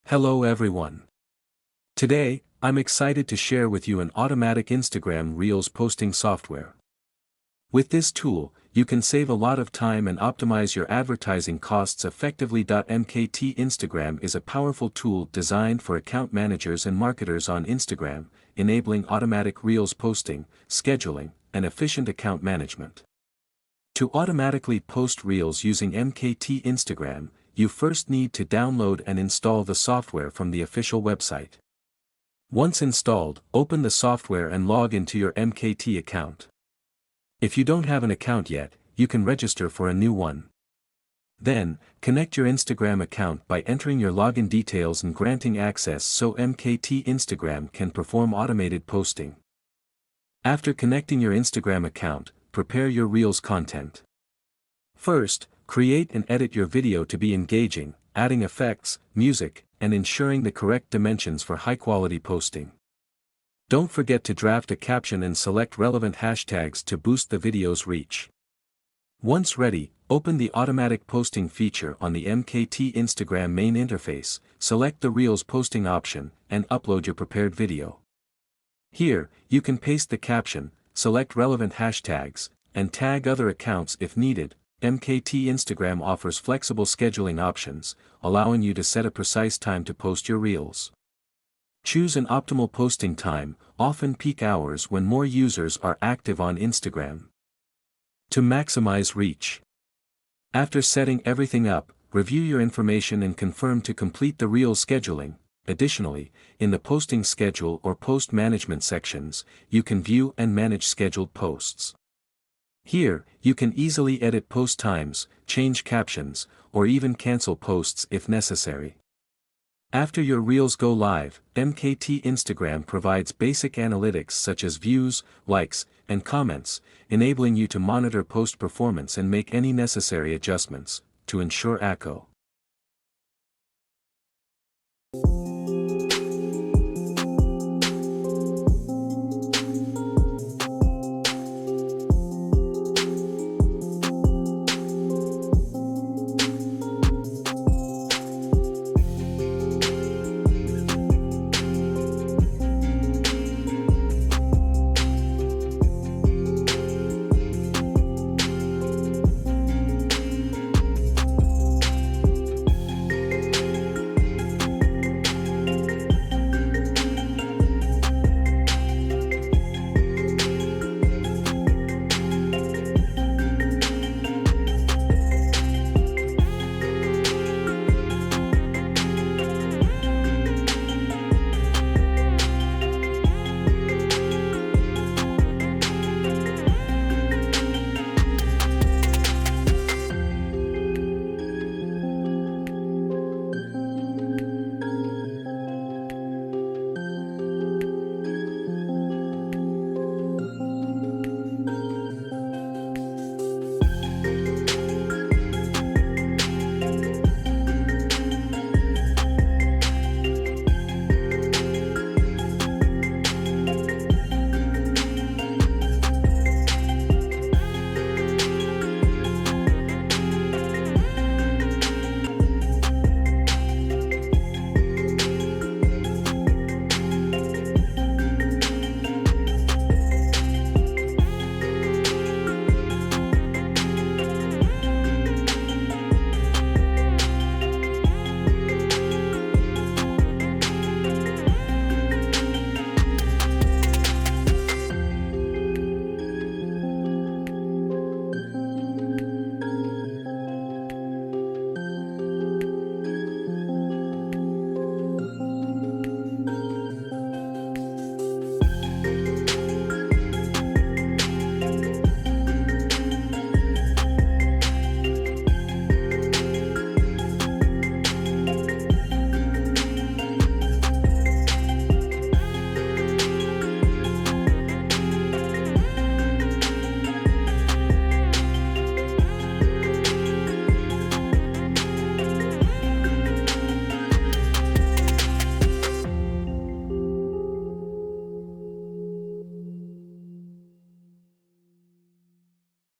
Hello everyone. Today, I'm excited to share with you an automatic Instagram Reels posting software. With this tool, you can save a lot of time and optimize your advertising costs effectively. MKT Instagram is a powerful tool designed for account managers and marketers on Instagram, enabling automatic Reels posting, scheduling, and efficient account management. To automatically post Reels using MKT Instagram, you first need to download and install the software from the official website. Once installed, open the software and log into your MKT account. If you don't have an account yet, you can register for a new one. Then, connect your Instagram account by entering your login details and granting access so MKT Instagram can perform automated posting. After connecting your Instagram account, prepare your Reels content. First, create and edit your video to be engaging, adding effects, music, and ensuring the correct dimensions for high-quality posting. Don't forget to draft a caption and select relevant hashtags to boost the video's reach. Once ready, open the automatic posting feature on the MKT Instagram main interface, select the Reels posting option, and upload your prepared video. Here, you can paste the caption, select relevant hashtags, and tag other accounts if needed. MKT Instagram offers flexible scheduling options, allowing you to set a precise time to post your Reels. Choose an optimal posting time, often peak hours when more users are active on Instagram. To maximize reach. After setting everything up, review your information and confirm to complete the Reels scheduling. Additionally, in the posting schedule or post management sections, you can view and manage scheduled posts. Here, you can easily edit post times, change captions, or even cancel posts if necessary. After your Reels go live, MKT Instagram provides basic analytics such as views, likes, and comments, enabling you to monitor post performance and make any necessary adjustments to ensure ACO.